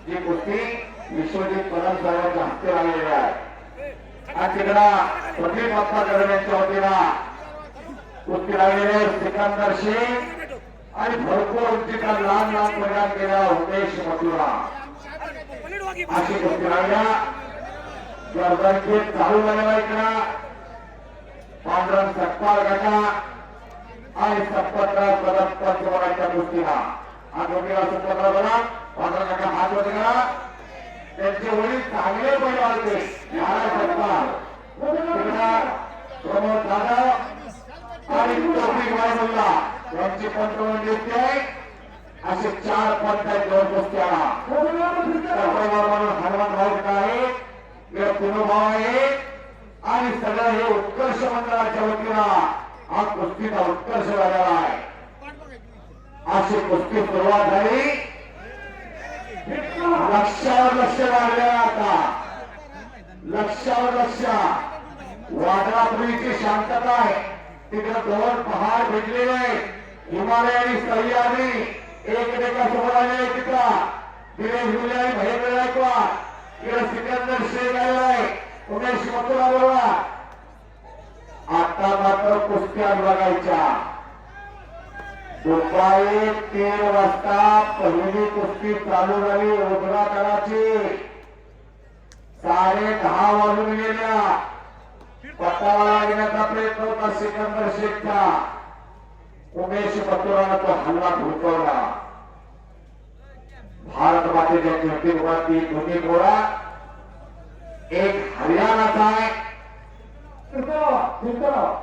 जी कुस्ती विश्वजित कदम साहेबांच्या हस्ते लागलेली आहे आणि तिकडा प्रदीप बाप्पा कदम यांच्या वतीला कुस्ती लागलेले सिकंदर शेख आणि भरपूर उंचीचा लहान लहान परिणाम केला उमेश मथुरा अशी कुस्ती लागल्या गर्दनखेत चालू झालेला इकडा पांढरंग सत्पाल गटा आणि सत्पतराव कदम पंचवराच्या कुस्तीला आठवडीला सत्पतराव कदम पांढरंग गटा हात वर करा त्यांचे वडील चांगले बैल होते प्रमोद जाधव आणि तौफिक वायमुल्ला यांची पंतप्रधान नियुक्ती आहे असे 4 पंच आहेत दोन कुस्त्याला हनुमान भाऊ आहे पुनोभाव आहे आणि सगळं हे उत्कर्ष मंडळाच्या वतीला हा कुस्तीचा उत्कर्ष झालेला आहे अशी कुस्ती सुरुवात झाली लक्षावर लक्ष लागले आता लक्षावर लक्ष वादळापूर्वीची शांतता आहे तिकडे 2 पहाड भेटलेले आहेत हिमालय आणि सह्याद्री एकमेकासमोर आले तिथं दिनेश मुले आणि भैया गायकवाड इकडे सिकंदर शेख आलेला आहे उमेश मथुरा बरोबर आता मात्र कुस्त्या बघायच्या दुपारी 3 वाजता पहिली कुस्ती चालू झाली उजव्या तळाची 10:30 वाजून गेल्या पटाला लागण्याचा प्रयत्न होता सिकंदर शेखचा उमेश मथुरानं तो हल्ला धुडकवला भारत मातेच्या कीर्तीवरती दोन्ही घोडा एक हरियाणाचा आहे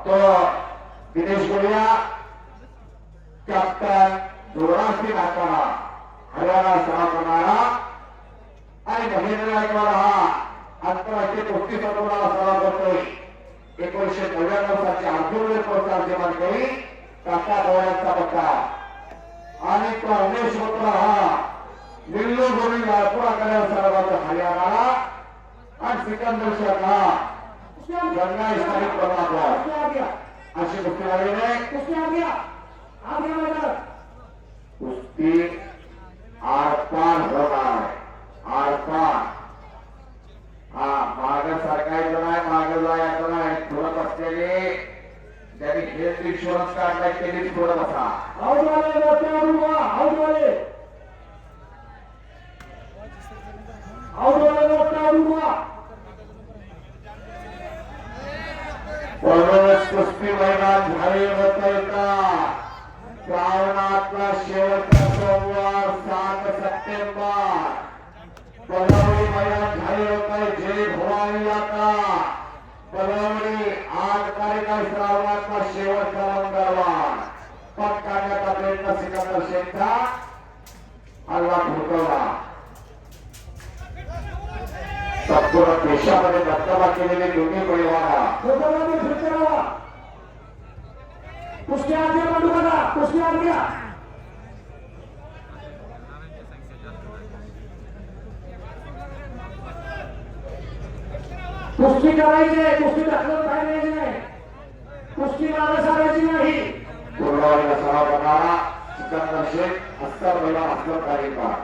तो दिनेश गुडिया कॅप्टन जोरासी नाकाला हरियाणा सभा करणारा आणि महेंद्र गायकवाड हा आंतरराष्ट्रीय कुस्ती संघटनेला सभा करतोय 1999 सालची अर्जुन पुरस्कार मानकरी काका डोळ्यांचा पक्का आणि तो उमेश मथुरा हा दिल्ली गोरी नागपूर आघाडीवर हरियाणाला आणि सिकंदर शेख हा गंगा स्थानिक क्रमांकावर अशी कुस्ती लागलेली कुस्ती आरपार होणार आरपार हा माग सरकायचं नाही माग जायचं नाही थोडं बसलेले ज्यांनी हेल्थ इन्शुरन्स काढलाय त्यांनी थोडं बसा कुस्ती मैदान झाले होता श्रावणातला शेवटचा सोमवार 7 सप्टेंबर बलवडी मैदान झाले होते जय भवानी आता बलवडी 8 तारीख श्रावणातला शेवटचा मंगळवार पट काढण्याचा प्रयत्न सिकंदर शेखचा हल्ला ठोकवला संपूर्ण देशामध्ये दबदबा केलेले दोन्ही परिवार कुस्ती करायची कुस्ती ढकलत पाहिजे नाही कुस्ती मागे सारायची नाही पूर्णवाडीला सभा करणारा सिकंदर शेख अस्तर महिला असलं कार्यक्रम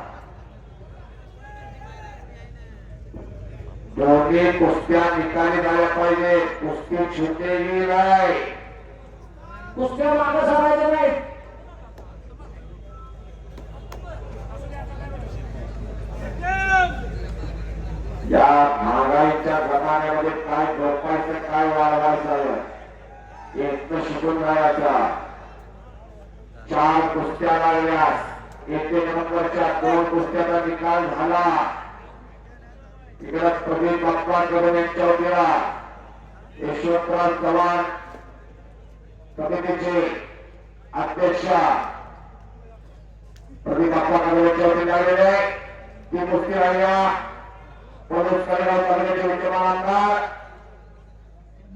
दोन्ही कुस्त्या निकाली झाल्या पाहिजे कुस्ती छुटेली नाही कुस्त्या मागे सारायच्या नाही या महागाईच्या जमान्यामध्ये काय झोपायचं काय वाढवायचं एक शिकून राहायचा 4 कुस्त्या लागल्यास 1 नंबरच्या 2 कुस्त्याचा निकाल झाला इकडे प्रदीप बाप्पा कदम यांच्या वतीला यशवंतराव चव्हाण समितीचे अध्यक्ष प्रदीप बाप्पा कदम यांच्या वतीला लागलेले ती कुस्ती राहिल्या पोलीस कडेगाव तालुक्याचे विद्यमान आमदार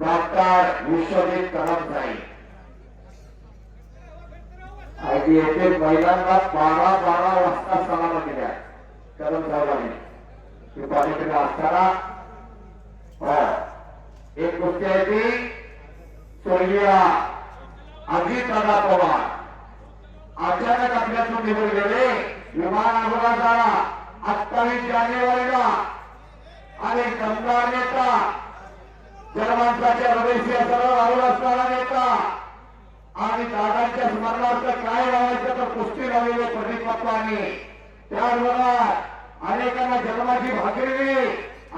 डॉक्टर विश्वजित कदम साहेब येथे महिलांना 12 वाजता सलाम दिल्या कदम साहेबांनी पालिकेला असताना एक गोष्ट आहे ती स्वर्गीय अजितदादा पवार अचानक आपल्यातून निघून गेले विमान अपघात झाला 28 जानेवारीला अनेक दमदार नेता, जनमानसाच्या हृदयशी सर्व राहुल असणारा नेता आणि दादांच्या स्मरणार्थ काय लावायचं तर कुस्ती लावलेले प्रदीप बाप्पांनी, त्याचबरोबर अनेकांना जन्माची भाकरी,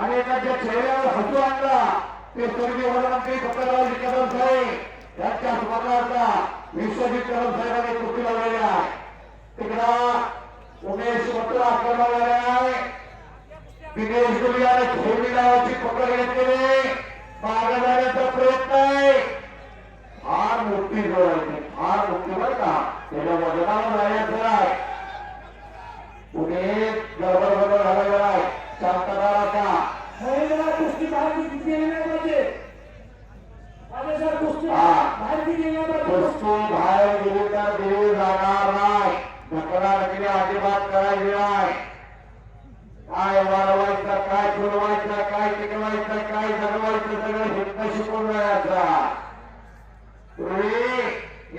अनेकांच्या चेहऱ्यावर हसू आणला ते स्वर्गीय वनमंत्री फकरराव कदम साहेब यांच्या स्मरणार्थ विश्वजित कदम साहेबांनी कुस्ती लावलेली आहे. तिकडा उमेश मथुरा आक्रमण आहे. दिनेश गुलियाने खेळणी नावाची पकड घेतलेली मागे जाण्याचा प्रयत्न आहे. फार मोठी जोड आहे, फार मोठी बरं का. त्याच्या वजनावर जायचं आहे. पुणे गडबड झालेला आहे. शांतता राखा. कुस्ती बाहेर गेली नाही पाहिजे. कुस्ती बाहेर गेली नाही पाहिजे. कुस्ती बाहेर गेली तर दिली जाणार नाही. ढकलाढकली अजिबात करायची नाही. काय वाढवायचं, काय फुलवायचं, काय टिकवायचं, काय जगवायचं सगळं हिंद शिकून जायचा. पूर्वी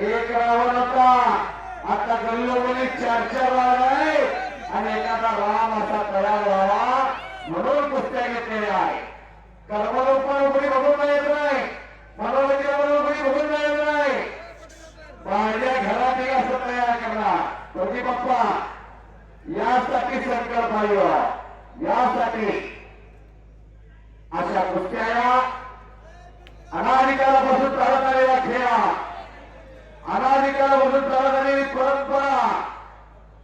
एक रावण होता, आता गल्लोगल्ली 4-4 रावण आहे आणि एखादा राम असा तयार व्हावा म्हणून कुस्त्या घेतलेल्या आहे. कर्मरूपाने बघून येत नाही, मनोरंजनामध्ये बघून जायचं नाही. माझ्या घरात असं तयार करणार प्रदीप बाप्पा. यासाठी संकल्प आहे, यासाठी अशा कुस्त्या अनाधिकारापासून चालत आलेला खेळ, अनाधिकारापासून चालत आलेली परंपरा.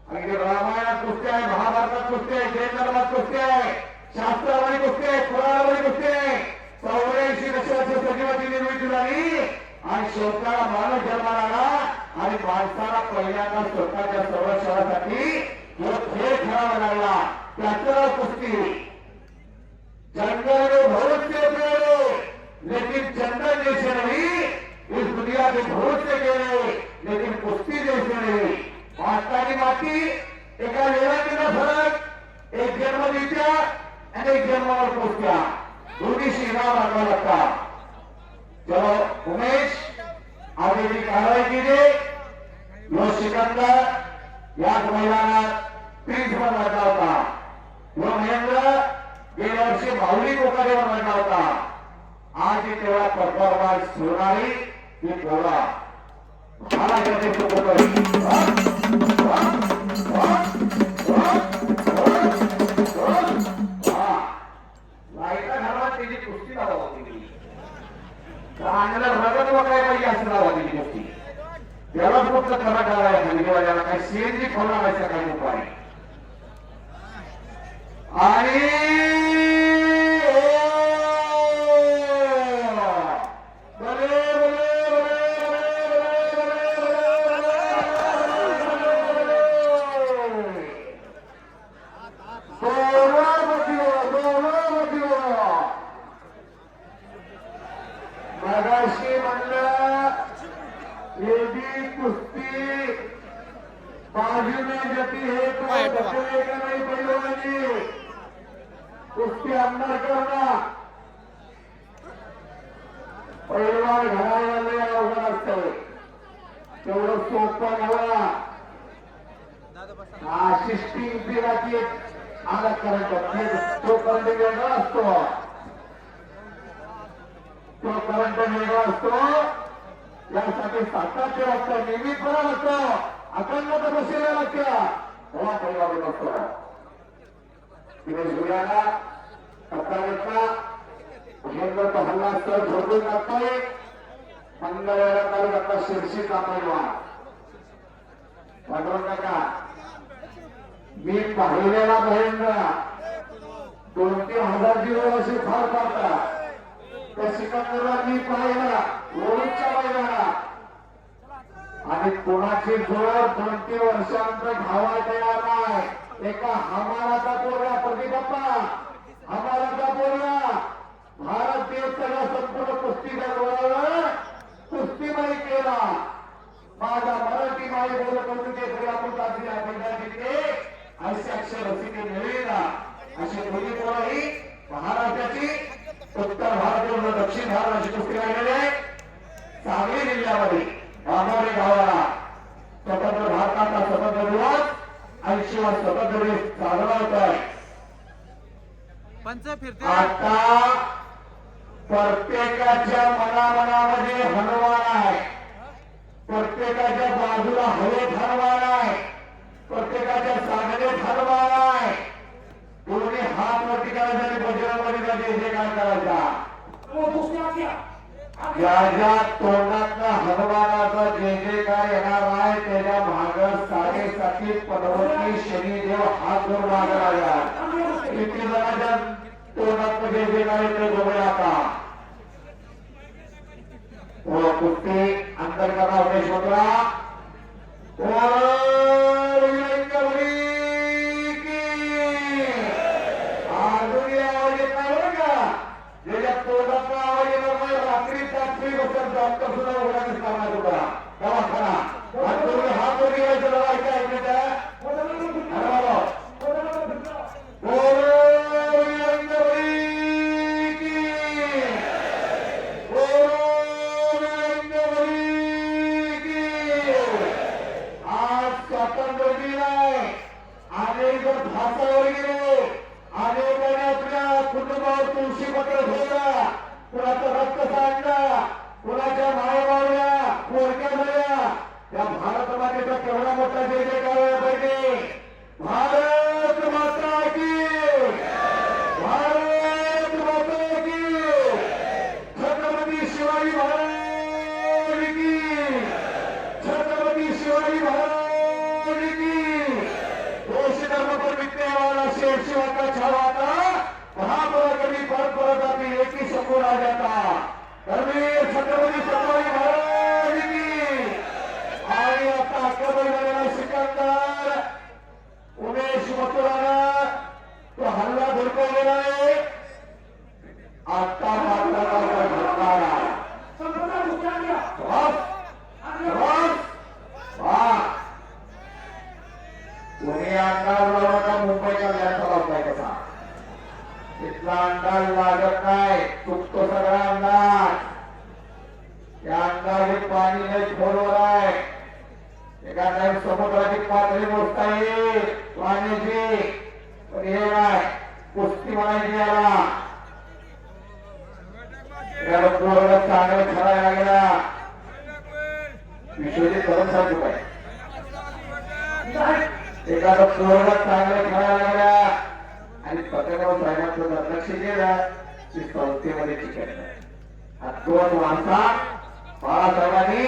अगदी रामायणात कुस्ती आहे, महाभारतात कुस्ती आहे, जैन धर्मात कुस्ती आहे, शास्त्रावरी कुस्ती आहे, पुराणावरी कुस्ती आहे. 84 वर्षाची सजीवाची निर्मिती झाली आणि शेवटाला मानव जन्माला आला आणि माणसाला पहिल्यांदा स्वतःच्या संरक्षणासाठी जो खेळ खेळावा लागला त्याचं कुस्ती. जंगल में बहुत से पेड़ लेकिन जंगल जैसे नहीं, इस दुनिया में बहुत से गेले लेकिन कुस्ती जैसे नहीं. भारताची माती एका लेवलचा फरक, एक जन्म दित्या आणि एक जन्मावर कुस्त्या दोन्हीशी इनाम लागवा लागतात. चलो उमेश आधी कारवाई केली. यो सिकंदर याच मैदानात प्रिन्स वर लागला होता. यो महेंद्र गेल्या वर्षी माऊली कोकारेवर लागला होता. आज तेव्हा परफॉर्मन्स ठेवणारी ही पोरा मला करते लाईटा घरात त्याची कुस्ती लावा होती. चांगलं रगत वगैरे पाहिजे असं लावा दिली कुस्ती. त्यालाच फक्त खरा करायला हल्लीवाल्याला काही सीएनजी खोलावायचा काही उपाय आणि मगाशी म्हणलं एबी कुस्ती बाजू में जाती है तो ढकलेगा नहीं पैलवानी. कुस्ती अंदर करना पैलवान घडायला अवघड असतं. तेवढं सोपं नव्हा. असिस्टिंग पिराची अलग करंट, तो करंट वेगळा असतो, तो करंट वेगळा असतो. यासाठी सातत्य लागतं, नियमितपणा लागतं, अखंडता बसलेला लागतं. तेव्हा पैलवान असतो. दिनेश गुलियाला टप्पा घेतला. महेंद्रचा हल्ला स्थळ झोडून टाकतोय. मंगळवेढा तालुक्यातला शिरशीचा पैलवान पाठवून टाका. मी पाहिलेला महेंद्र 2-3 हजार वर्षी फार पाहता. त्या सिकंदरला मी पाहिला रोहितच्या मैदानात आणि कोणाची जोड 2-3 वर्षानंतर धावा तयार नाही. एका हमाराचा पोरगा प्रदीप बाप्पा, हमाराचा पोरगा भारत देश सगळा संपूर्ण कुस्तीच्या जोरावर कुस्तीमय केला. माझा मराठी माई बोलत होती ते पुढे आपण तासी आपण घेतले असे अक्षर रसिके मिळेना. अशी दोन्ही पोरही महाराष्ट्राची उत्तर भारत दक्षिण भारताची कुस्ती राहिलेली आहे. सांगली जिल्ह्यामध्ये रामोरी गावाला स्वतंत्र भारताचा स्वतंत्र दिवस 80वा स्वतंत्र दिवस साजरा होत आहे. पंच फिरते आता प्रत्येकाच्या मनामनामध्ये हनुमान आहे, प्रत्येकाच्या बाजूला हवेत हनुमान आहे, प्रत्येकाच्या साधनेत हनुमान आहे. दोन्ही हात वरती करायचा आणि बजरंगबलीचा जय जयकार करायचा. वो कुस्ती आ गया ज्या तोंडातनं हनुमानाचा जय जयकार येणार आहे त्याच्या भाग साडेसाती पनवती शनिदेव हात धरून मागे लागला. किती जणांच्या तोंडात जय जयकार येते बघूया आता. हो कुस्ती अंतर्गत अवधेश्वरला डॉक्टर सुद्धा उघडायचं कामा तुला दवाखाना हात वगैरे घ्यायचं आज स्वातंत्र्य दिन आहे. अनेक जर भाषावर गेले, अनेकांनी आपल्या कुटुंबावर तुळशी पत्र ठेवला, कुणाचं रक्त सांडलं, कुणाच्या मायबावल्या पोरक्या झाल्या. त्या भारत मातेचा केवढा मोठा जय जयकार व्हायला पाहिजे. भारत माता की, भारत माता की, छत्रपती शिवाजी महाराज की, छत्रपती शिवाजी महाराज की. देश धर्म पर विद्यावाला शेर शिवाचा छावाता महापुरा कधी परत परत जाती एकी शंभू राजाचा. धर्मीय छत्रपती संभाजी महाराज की. आणि आता अक्कलबाई झालेला सिकंदर उमेश मथुराला तो हल्ला धुडकवलेला आहे. आता भारताला घडणारा संपूर्ण कुस्ती आ गया कोणी अंदाज लावला का मुंबईचा लॅपटॉप लावताय कसा? इथला अंदाज लागत नाही, चुकतो सगळा अंदाज. त्या अंदाजे पाणी लय खोलवर आहे. एका टाइम समुद्राची पातळी मोजता येईल पाण्याची, पण हे नाही कुस्ती म्हणायची याला. याला पोरगा चांगलं खेळायला गेला. विश्वजित करून सांगतो काय एखादा पोरगा चांगलं खेळायला गेला आणि पत्रकार साहेबांचं दुर्लक्ष केलं की संस्थेमध्ये चिकटलं. तोच वारसा बाळासाहेबांनी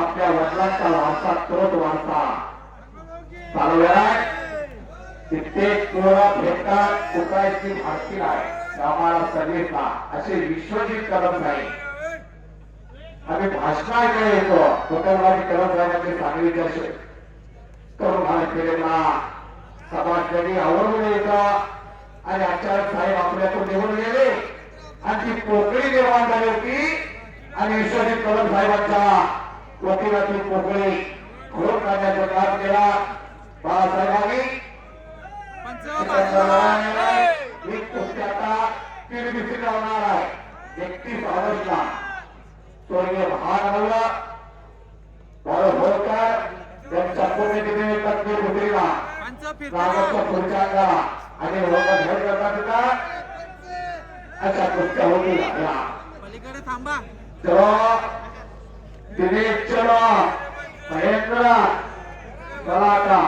आपल्या वडिलांचा वारसा तोच वारसा चालवलेला. कित्येक पोरा भेटतात चुकायची भारती आहे आम्हाला सर्विसला असे विश्वजित करत नाही. आम्ही भाषण ऐकायला येतो स्वतःवादी करत साहेबांचे सांगलीच्या तरुण भारतीयांना समाजकरी आवडून येतं आणि आचार्य साहेब आपल्यातून निघून गेले आणि ती पोकळी निर्माण झाली होती. आणि विश्वजित कदम साहेबांच्या वतीला ती पोकळी खोल काढण्याचा काम केला बाळासाहेबांनी. एक कुस्ती आता किरमिसी लावणार आहे 31 ऑगस्टला. स्वर्गीय महानवला होळकर त्यांच्या पुण्यतिथी तत्वे पुत्रीला रागाच्या पुढच्या आणि होळकर भेट करतात का अशा कुस्त्या होती. पलीकडे थांबा. चलो दिनेश चलो महेंद्र चला आता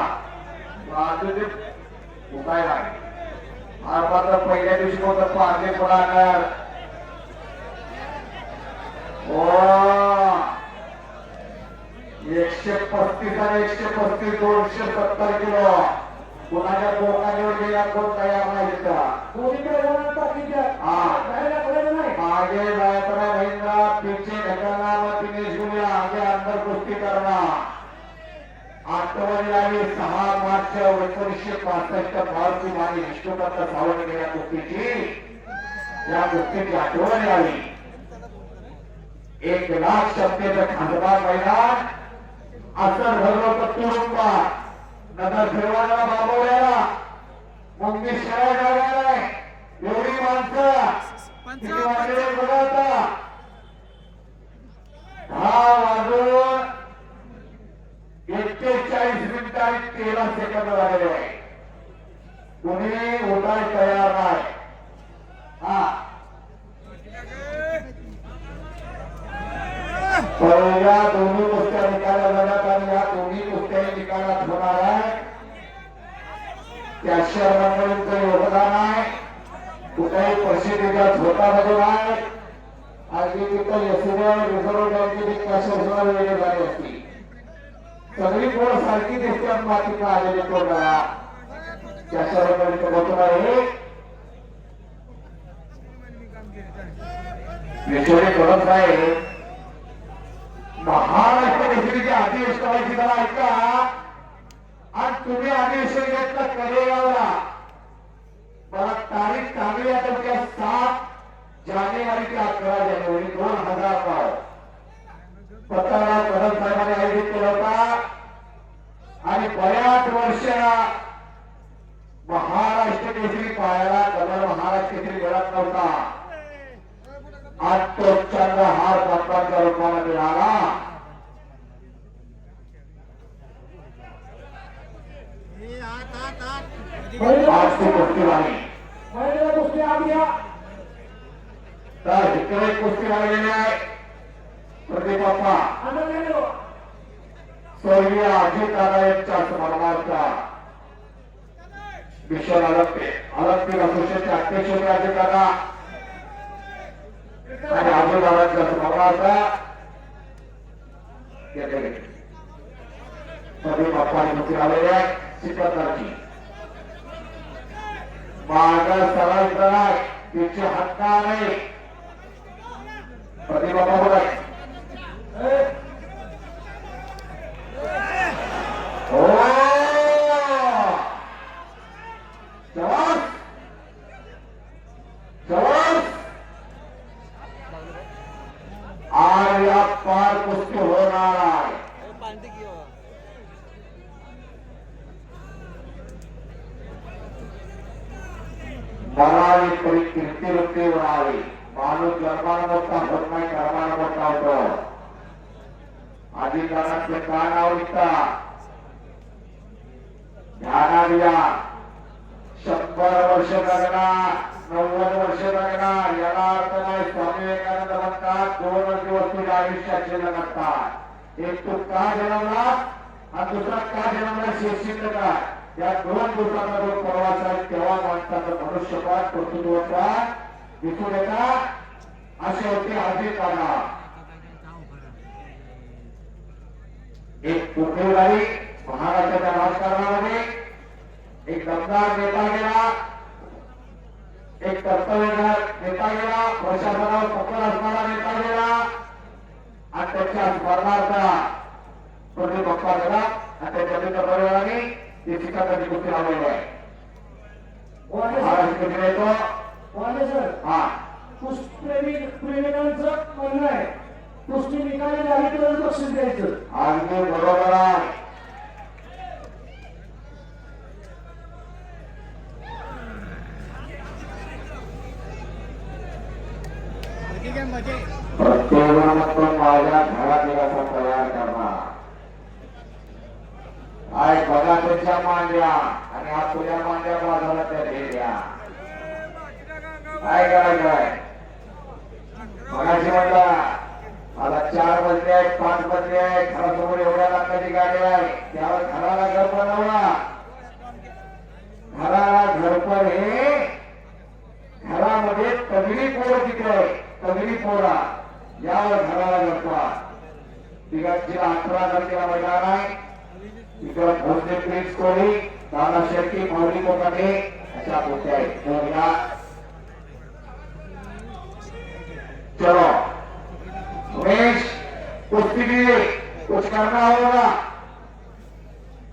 उपाय नाही. हा मात्र पहिल्या दिवशी होतं पारणे पुढाकार. हो 135 आणि 135 270 किलो कोणाच्या बोकांवर गेला कोण तयार नाही तिथं. दोन्हीकडे जाणार टाकीच्या बाहेर पडायचं नाही. आगे जायचं नाही महेंद्र, पीछे ढकलना व दिनेश गुलिया आगे अंदर कुस्ती करना. आठवडी लागली 6 मार्च 1965 भारती आणि विष्णुदत्त सावंत या कुस्तीची या कुस्तीची आठवण आली. 1 लाख क्षमतेचं खासदार मैदान असं भरलं होतं तुरुंबा नगर फिरवायला बाबवल्याला मुंगी शिवाय जागा नाही एवढी माणसं किती वाजले बघा आता 10 वाजून 41 मिनिटं आणि 13 सेकंद झालेले आहे. कोणी उठाय तयार नाही. या दोन्ही कुस्त्या निकाला झाल्यात आणि या दोन्ही कुस्त्याही निकालात होणार आहे. त्या शहर मंडळींचं योगदान आहे. कुठेही परिस्थितीच्या झोतामध्ये नाही. अगदी तिथं एसबीआय रिझर्व्ह बँकेची कॅश वेगळी झाली असती. सगळी पोर सारखी दिसते मातीला आलेली तोंडाला त्या शहर मंडळीचं बघून आहे. विश्वरी करत आहे महाराष्ट्र केसरीची अधिवेशनाची जरा ऐका. आज तुम्ही अधिवेशन घेतलं कडेगावला. मला तारीख चांगली आहे तुमच्या 7 जानेवारी ते 11 जानेवारी 2000 पत्ताला कदम साहेबांनी आयोजित केला होता. आणि बऱ्याच वर्षाला महाराष्ट्र केसरी पाहायला कदम महाराष्ट्र केसरी मिळत नव्हता. आज तो चंद्रहार पत्तांच्या रूपाने मिळाला. आज ती कुस्ती झाली. कुस्ती आ गया. तर इकडे कुस्ती लागलेली आहे. प्रदीप बाप्पा स्वर्गीय अजित दादा यांच्या स्मरणार्थ विश्व ऑलिम्पिक असोसिएशनचे अध्यक्ष होते अजित दादा आणि अजित दादांच्या स्मरणार्थ प्रदीप बाप्पा कुस्ती आलेली आहे. सिकंदरची मागा सरळ सरळ तिचे हाताने प्रदीप बाप्पा बोलाय. हो जवान जवान आर्या पार कुस्ती होणार आहे. मरावी तरी कीर्ती वृत्ती उडावी. माणूस जन्माला मोठा होत नाही, कर्माला मोठा होतो. अधिकारांचे काय नाव निघतात ध्यानात घ्या. 100 वर्ष जगणार, 90 वर्ष जगणार याला अर्थ नाही. स्वामी विवेकानंद म्हणतात 2 दिवस तुझ्या आयुष्याचे नसतात. एक तू का जन्मला आणि दुसरा का जन्मला शिक्षित काय. या 2 दिवसाचा जो प्रवास आहे तेव्हा माणसाचं मनुष्यपण कर्तृत्वपण दिसून येतात. असे होते अजित दादा. एक पुढेगाडी महाराष्ट्राच्या राजकारणामध्ये एक दमदार नेता गेला, एक कर्तव्यगार नेता गेला, प्रशासनावर पकड असणारा नेता गेला आणि त्याच्या स्मरणार्थ प्रदीप बाप्पा गेला आणि त्याच्या मित्र परिवाराने ती सिकंदरची कुस्ती लावलेली आहे. महाराष्ट्र केसरी येतो. हा प्रेमिकांचं म्हणणं आहे कुस्ती निकाली झाली तरच बक्षीस द्यायचं. अगदी बरोबर आहे. प्रत्येक माझ्या घरात असा तयार करणार. काय बघा त्याच्या मांड्या आणि हा तुझ्या मांड्या बाजूला त्या ढेऱ्या. काय करायचंय मगाशी म्हटला मला 4 मजले आहेत, 5 मजले आहेत, घरासमोर एवढ्या लाखाची गाडी आहे, त्यावर घराला घर बनवला. घराला घरपण हे घरामध्ये तगडी पोर तिकडे तगडी पोरा यावर घराला घरपण. तिघांचीला 18 तारखेला मैदान आहे. तिकडं भोसले प्रिन्स कोहली, दादा शेट्टी, माऊली कोकाटे अशा गोष्टी आहेत. चलो उमेश कुश्ती कुछ करना होगा.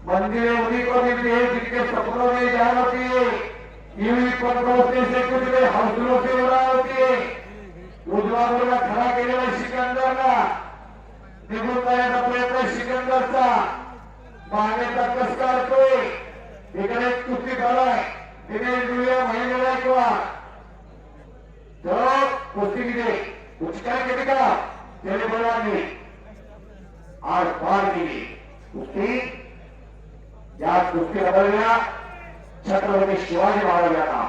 मंदिर उन्हीं को मिलती है जिनके सपनों में जान होती है. यूं पत्रों से कुछ भी हौसलों से उड़ा होती है. उजवाला खरा केलेला सिकंदरला निघून जाण्याचा प्रयत्न सिकंदरचा मागण्याचा कस करतोय. इकडे कुस्ती झालाय दिनेश दुलिया महिलेला किंवा कुस्ती किती उचकाय किती का त्याने बोलावली आज पार केली कुस्ती. या कुस्ती रमवल्या छत्रपती शिवाजी महाराज यांना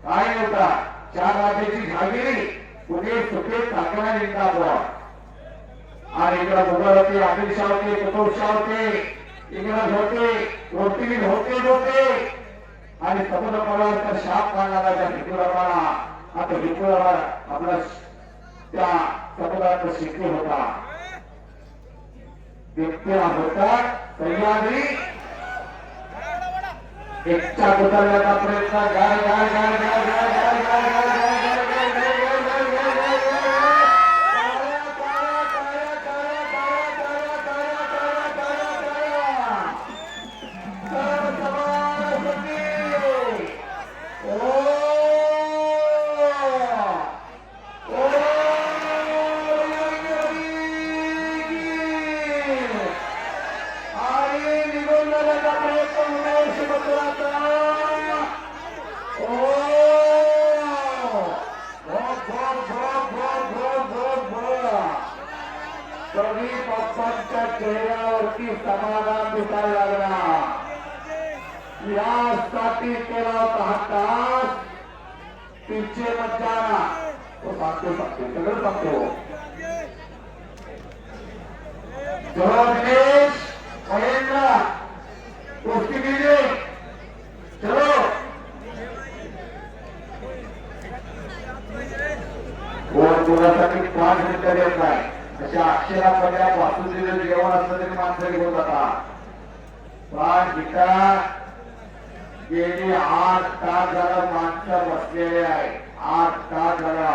काय नव्हता. 4 राज्याची झागिरी कुठे सुखे टाकण्या निघतात. आणि इकडे मुघल होते, आदिलशाह होते, कुतुबशाह होते, इंग्रज होते, पोर्तुगीज होते आणि समुद्र परावर शाप काढणारा त्या हिंदूरावाला आता हिंदूरावा आपला त्या समुद्राचा शिकले होता. व्यक्तीला होता सह्याद्री एकच्या उतरण्याचा प्रयत्न गाय गाय गाय गाय गाय गाय गाय गाय चेहऱ्यावरती समाधान दिसायला लागला. यासाठी केला होता हा तास तिचे मज्जाना तो सांगतो सगळं सांगतो. चलो दिनेश महेंद्र कुस्ती कीजिए. चलो कोण कोणासाठी 5 मिनिटं देत नाही. अशा अक्षरा पडल्या वासुदेव जेवण असलं तरी माणसं घेऊन जातात. पण जिथं गेली 8 तास झाला माणसं बसलेले आहे. 8 तास झाला.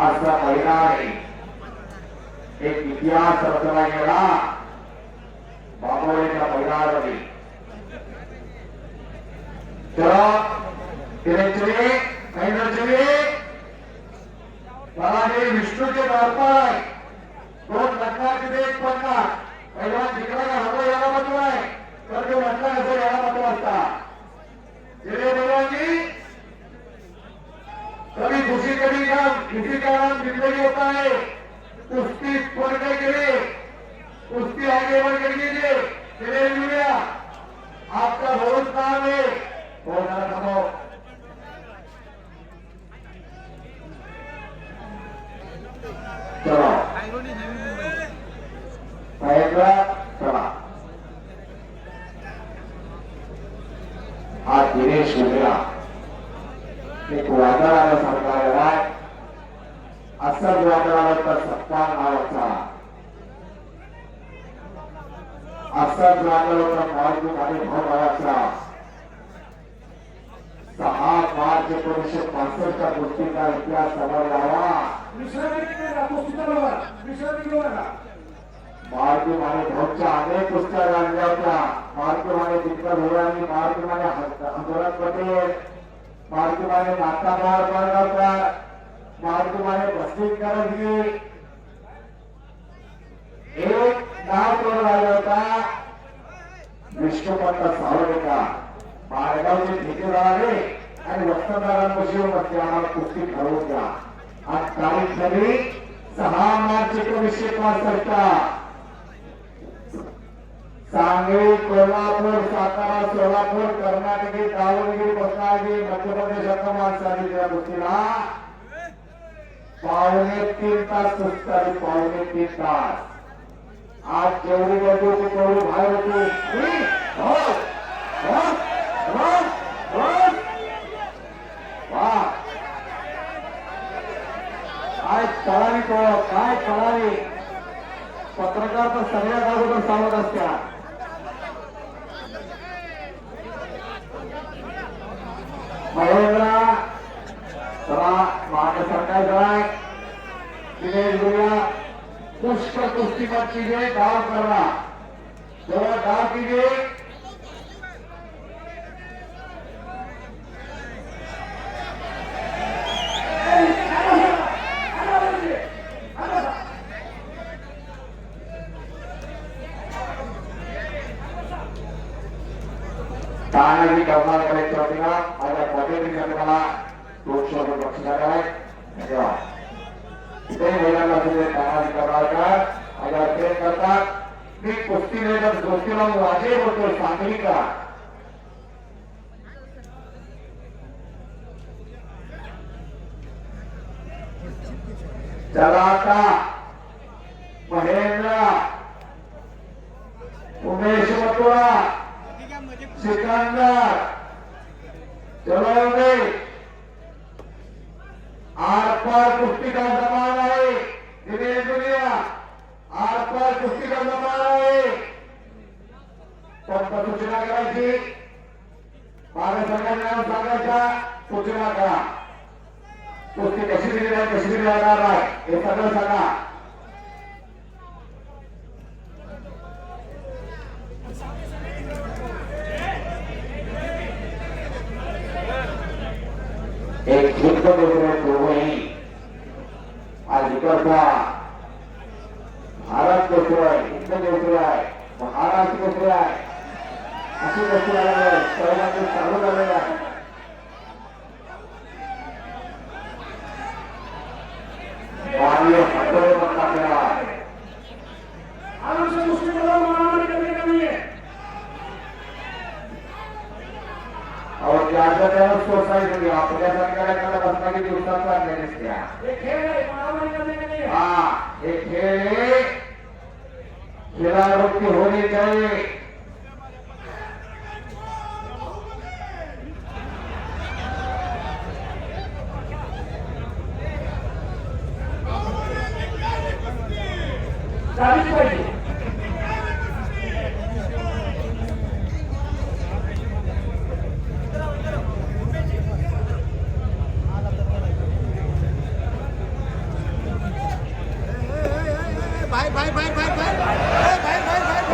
असा महिना आहे. एक इतिहास रचला गेला बाबोळीच्या मैदानामध्ये. तर तिने विष्णूचे दर्पण आहे. 2 लग्नाचे एक पन्ना पहिला जिंकला हवा याला महत्व आहे. तर तो लग्न असं याला महत्व असता. कभी खुशी कभी किसी का नाम जिंदगी होता है. कुश्ती पढ़ने के लिए कुश्ती आगे बढ़ कर लीजिए. चले जुड़िया आपका बहुत नाम है. चलो चला हा दिनेश उमरा एक वादळ आल्यासारखा आहे. असंच वादळ आलं तर सत्कार नावाचा असंच वादळ होता मार्ग आणि भाव नावाचा. 6 मार्च 1965 कुस्तीचा इतिहास समोर लावा. मार्ग आणि भाऊच्या अनेक कुस्त्या लागल्या होत्या. मार्ग आणि दिग्गज होरांनी मार्ग आणि हजरत पटेल मार्ग आणि नाता बाहेर पडला होता. मार्ग आणि बसलीत करत एक नाव करून राहिला होता विष्णुपंत सावळेकर. माळगावचे ठेकेदार आले आणि वस्त्रदारांपाशी बसले आम्हाला कुस्ती ठरवून द्या. आज तारीख झाली 6 मार्च 1965. सांगली, कोल्हापूर, सातारा, सोलापूर, कर्नाटकी, दावणगिरी, रत्नागिरी, मध्य प्रदेशातल्या माणसाने त्या कुस्तीला 2.5 तास कुस्ती झाली. 2.5 तास. आज जेवढी गर्दी होती तेवढी बाहेर होती. काय कळाली तो काय कळाली. पत्रकार तर सगळ्या अगोदर सांगत असत्या. महेंद्र चला मागे सरकार जाए. दिनेश भैया पुष्कर कुस्ती मत कीजिए. डाव करना थोड़ा डाव कीजिए. तानाजी करणार कलेक्टर वतीला माझ्या पद्धतीने मला 200 रुपये बक्षीस आहे. इथे महिलांना सुद्धा तानाजी करणार माझ्या प्रेम करतात. मी कुस्ती लेकर गोष्टीला वाजे होतो सांगली का. चला आता महेंद्र उमेश मथुरा सिकंदर चलो रे आर पार कुस्ती का जमाना है दिनेश दुनिया आर पार कुस्ती का जमाना है फक्त सूचना करायची मागे सगळ्यांना सांगायच्या सूचना करा कुस्ती कशी दिली नाही कशी दिली जाणार आहे हे सगळं सांगा एक खेल को देख रहे दोनों आज इकडचा भारत देतोय इंडिया देतोय महाराष्ट्र देतोय अशी गोष्टी आल्यामुळे सर्वांनी चालू झालेलं आहे बाह्य हातोडे पण टाकलेला आहे आमच्या मुस्लिमांना मारामारी करणे कमी आहे और ज्यादा त्याला सोसायटी आपल्या सरकारला बसला की दिवसात आणले नसत्या हे खेळ आहे मारामारी करणे कमी आहे हाँ ये खेल खिलाड़ियों की होनी चाहिए झालीच पाहिजे भाई भाई भाई भाई भाई भाई भाई भाई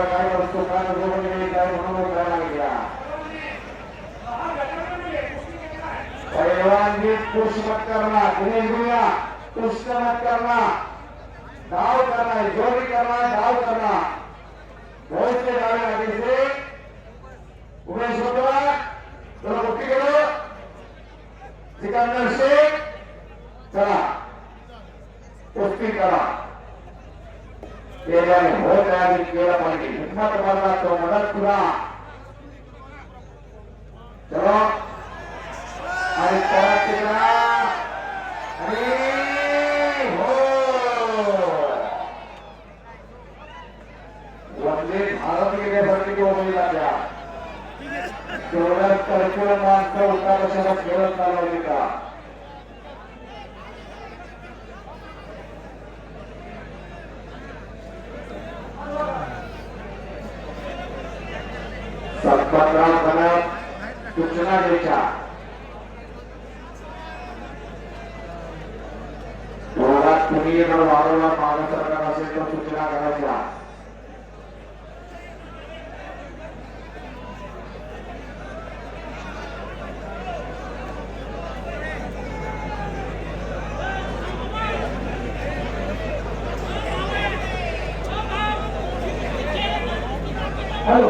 काय वस्तू काय म्हणून काय गया पहलवान जी पुश मत करना दिनेश भैया पुश मत करना दाव करना है जो भी करना है दाव करना बहुत से दावे आगे से उमेश मथुरा चलो कुस्ती करो सिकंदर शेख चला कुस्ती करा केल्याने होत आहे केलं पाहिजे हिम्मत मारला तो मदत पुरा चलो आणि परत करा आणि हो वंदे भारत घेण्यासाठी तो महिला द्या तेवढ्या तरकुळ माणसं उतारशाला खेळत चालवली का सत्पत्राव बनत सूचना द्यायच्या दोघात कुणी जर वारंवार मागे सरकार असेल तर सूचना करायच्या हॅलो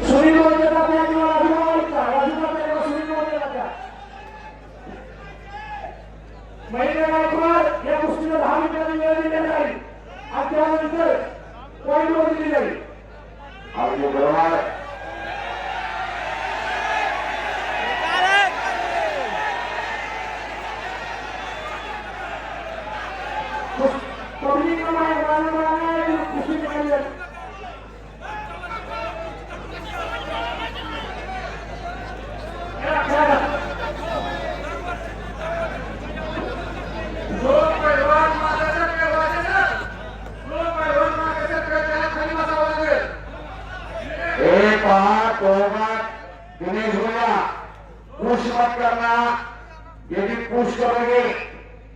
सुनील वगैरे आपल्या सुनील वगैरे महिला गायकवाड या गोष्टीला 10 मिनिटांनी वेळ दिली जाईल आणि त्यानंतर पॉईंट वर दिली जाईल आपले बरोबर पब्लिक कुस्ती करायला जो पैलवान मागायचा खेळ वाजेल जो पैलवान मागायचा खेळ त्याला खाली बसावं लागेल हे पहा दोघात दिनेश भैया पुश मत करना यदि पुश करोगे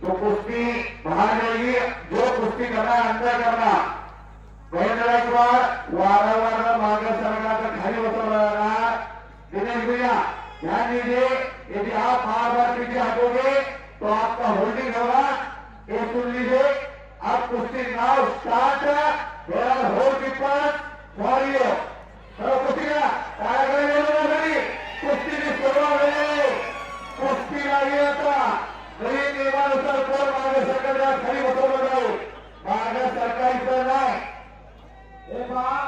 तो कुश्ती बाहर जाएगी जो कुश्ती करना है अंदर करना महेंद्र गायकवाड वारंवार मागे सरकारचा खाली बसवला जाणार दिनेश भैया ध्यान दीजिए यदि आप बार बार पीछे हटोगे तो आपका होल्डिंग होगा ये सुन लीजिए आप कुश्ती now start their hold keeper for you चलो कुश्ती का कुश्ती की सुरुवात है कुश्ती लागली आता नवीन नियमानुसार कोण मागे सरकारला खाली बसवलं जाऊ मागे सरकारीचं नाही हे पहा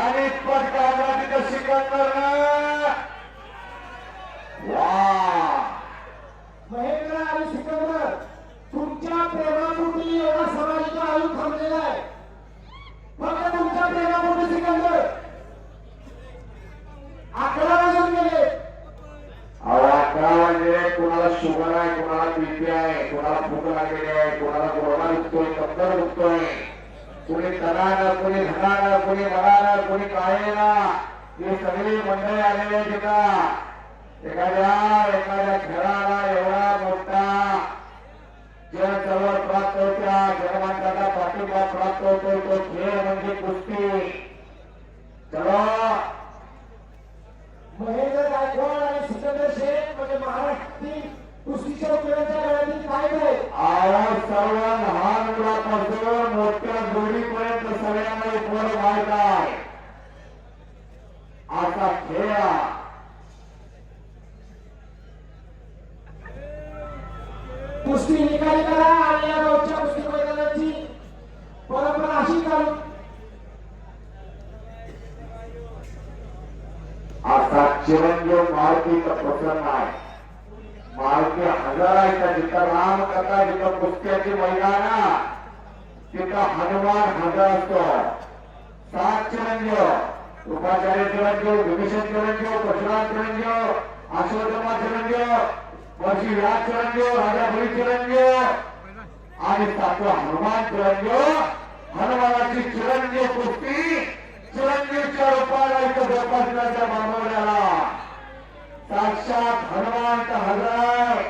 आणि पटकावला तिथं सिकंदर कोणाला भूक लागलेली आहे, कोणाला गोळा दुखतोय, कंबर दुखतोय, कोणी तणानं, कोणी धनानं, कोणी मनानं, कोणी काळेनं, ही सगळी मंडळी आलेली आहे तिथं. एखाद्या खेळाला एवढा मोठा जन चळवळ प्राप्त होत्या, जनमानसाला पाठिंबा प्राप्त होतोय तो खेळ म्हणजे कुस्ती. चलो महेंद्र गायकवाड आणि सिकंदर शेख म्हणजे महाराष्ट्रातील कुस्तीच्या उपयोगाच्या गळ्यातील काय आहे. आवाज सर्व लहान मुलापासून मोठ्या जोडीपर्यंत सगळ्यांमध्ये पोर माहित आहे असा खेळ. कुस्ती निकाली करा आणि या गावच्या कुस्ती मैदानाची परंपरा अशी चालू. असा चिरंजीव मारुतीचा प्रसन्न आहे. मारुती हजार आहे का जिथं रामकथा, जिथं कुस्त्याची मैदान, तिथं हनुमान हजार असतो. 7 चिरंजीव, कृपाचार्य चिरंजीव, विभीषण चिरंजीव, परशुराम चिरंजीव, अश्वत्थामा चिरंजीव, वर्षी व्यास चिरंजीव, राजा बळी चिरंजीव आणि 7वा हनुमान चिरंजीव. हनुमानाची चिरंजीव कुस्ती चिरंजीवच्या रूपाला इथं जोपासण्याच्या मानवण्याला साक्षात हनुमान हजर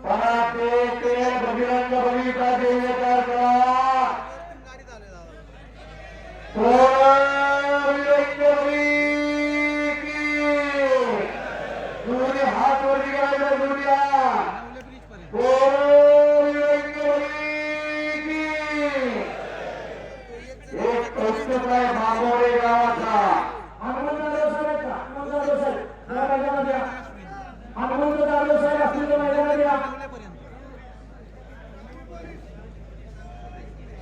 पराते ते बजरंग बलीचा देवकार करा. दोन्ही हात वरती करायचा दुनिया. एक कौतुक आहे मागोरे गावाचा. हनुमंत जाधव साहेब असलेल्या मैदानात या.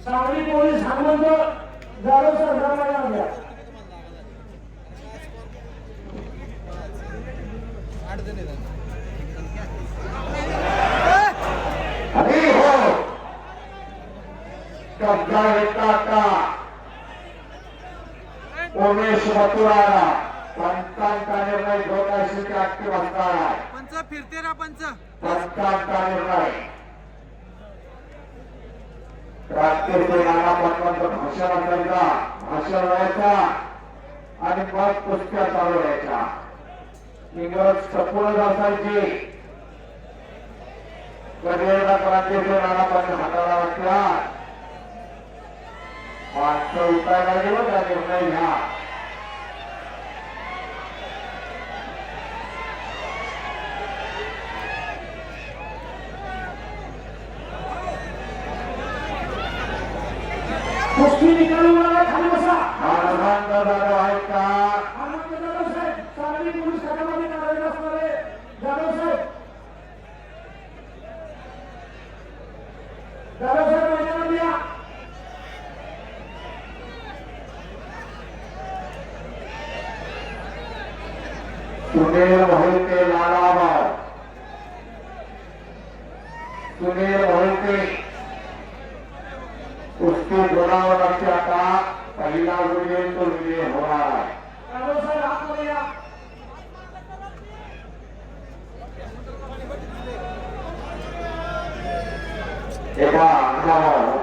सांगली पोलीस हनुमंत जाधव साहेब मैदानात या. अरे हो कब्जा घेतला आता उमेश मथुराला. पंचांचा निर्णय घेत असेल ते ऍक्टिव्ह असणार आहे. पंच फिरते ना पंच. पंचांचा निर्णय रात्रीचे नाना पंचांचं भाषण असायचा, भाषण व्हायचा आणि मग कुस्त्या चालू व्हायच्या. इंग्रज सपूनच असायची. कधी एकदा क्रांतीचे नाना पंच हाताला वाटला माणसं उठायला गेलो त्या निर्णय घ्या. कुस्ती निकाली मला खाली बसा. हनुमंत जाधव आहेत का? हनुमंत जाधव साहेब सांगली पोलीस खात्यामध्ये कार्यरत असणारे जाधव साहेब. जाधव साहेब मैदानात या. सुनील मोहिते लालाभाऊ, सुनील मोहिते कुस्ती गुणावरती आता पहिला विजय तो विजय होणार आहे. जाधव साहेब आतमध्ये या. एका अनुभव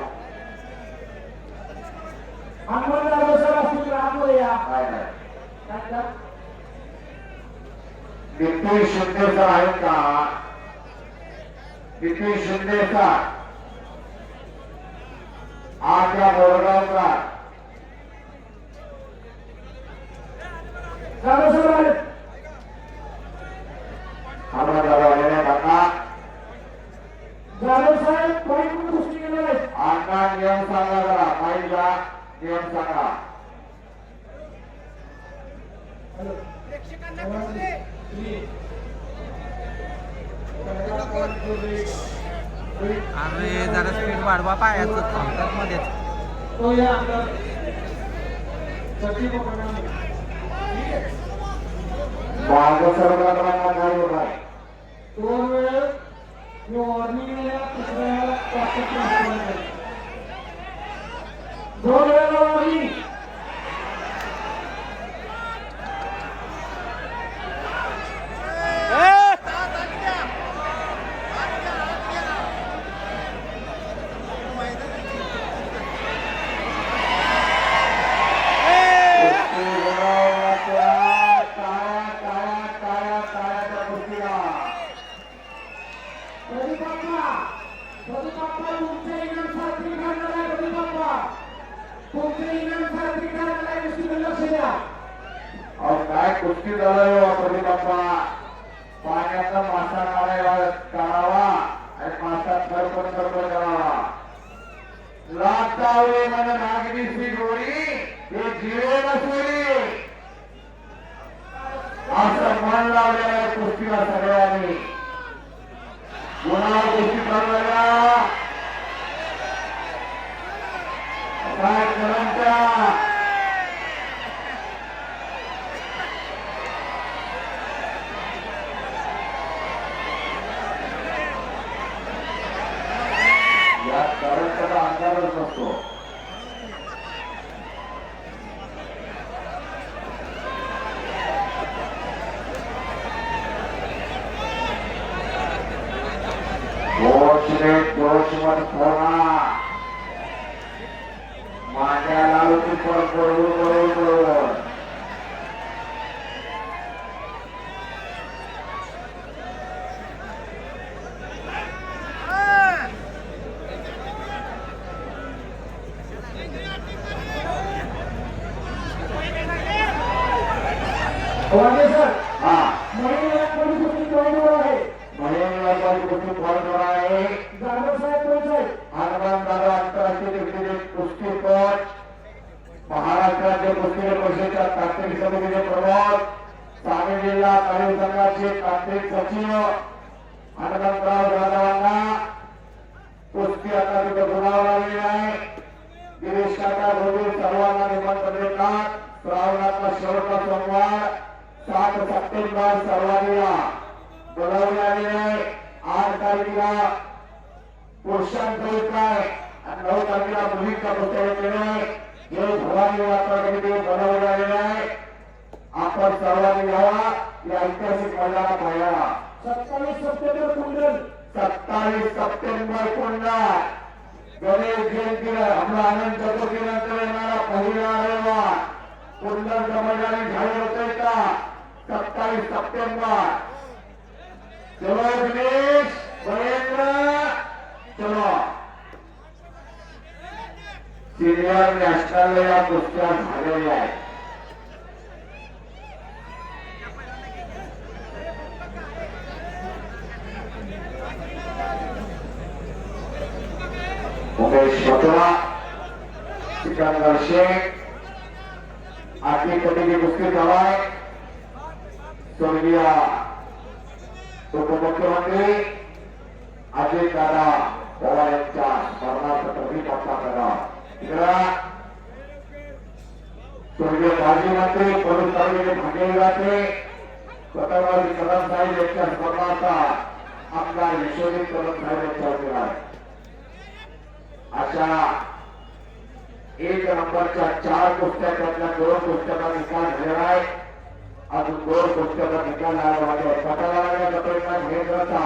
हनुमंत जाधव साहेब असतील आतमध्ये या. काय नाही. काय काय? नितीन शिंदे सर आहेत का? नितीन शिंदे सर आज या बोरगावचा जाधव साहेब आले. आम्हाला आलेल्या काका जाधव साहेब पॉईंट कुस्ती केलेला आहे. आता नियम सांगा जरा पाहिजे नियम सांगा. अरे जरा स्पीड वाढवा पायाचं थांबतात मध्येच. तो या अंदर सचिव पकडणार. मार्ग सर्वकारांना काय होत आहे? 2 वेळ मी वॉर्निंग दिल्या. तिसऱ्या वेळेला 2 वेळेला वॉर्निंग. बाप्पा तुमचे इनाम साजरी करणार आहे गणपती बाप्पा तुमचे इनाम साजरी करणार आहे कुस्ती लक्ष द्या अहो काय कुस्ती झालं गणपती बाप्पा पाण्याचा मासा काढावा आणि मासा सरपण करावा लाटावे मन नागरीची गोरी हे जीवे नसोरी असं मन लावलेलं आहे कुस्तीला सगळ्यांनी गुन्हा गोष्टी करणाऱ्या काय करंच्या या करंटचा अंदाजच नसतो जोश मत होना माझ्या लालूची पण बरोबर सर हा महिला पोलीस कुस्ती पॉईंटवर आहे महिला कुस्ती पॉईंटवर आहे जाधव साहेब कोण साहेब हनुमान दादा आंतरराष्ट्रीय कुस्तीपट महाराष्ट्र राज्य कुस्ती परिषदेच्या तांत्रिक समितीचे प्रमुख सांगली जिल्हा तालीम संघाचे तांत्रिक सचिव हनुमंतराव जाधवांना कुस्ती आता तिथे बोलावं लागले आहे गिरीश काका गोविंद सर्वांना निमंत्रण देतात श्रावणातला शेवटचा सोमवार 7 सप्टेंबर सर्वांना बोलावले आलेले आहे 8 तारखेला पुरुषांचा विक्रय आणि 9 तारखेला मुलींचा पुस्तक केले हे भवानी यात्रा कमिटी बनवले आलेले आहे आपण सर्वांनी यावा या ऐतिहासिक मैदानात पाहायला 27 सप्टेंबर कुंडल 27 सप्टेंबर कुंडल गणेश जयंतीला हमला आनंद चतुर्थीनंतर येणारा पहिला रविवार कुंडलच्या मैदानी झाले होते का 27 सप्टेंबर चलो दिनेश महेंद्र चलो सिनियर नॅशनल या कुस्त्या झालेल्या आहेत उमेश मथुरा सिकंदर शेख आठवी पटीची कुस्ती झालाय स्वर्गीय उपमुख्यमंत्री अजित दादा पवार यांच्या स्मरणार्थ प्रतीक आपला करा इकडा स्वर्गीय माजी मंत्री पोलीस तालुक्याचे भाग्यविधाते स्वतःवादी कदम साहेब यांच्या स्मरणार्थ आमदार विश्वजित कदम साहेब यांच्या वतीला आहे अशा 1 नंबरच्या 4 कुस्त्या त्यातल्या 2 कुस्त्याचा निकाल झालेला आहे अजून 2 कुस्त्याचा निकाल लागला आहे पटाला लागल्या गतवेळेला महेंद्रचा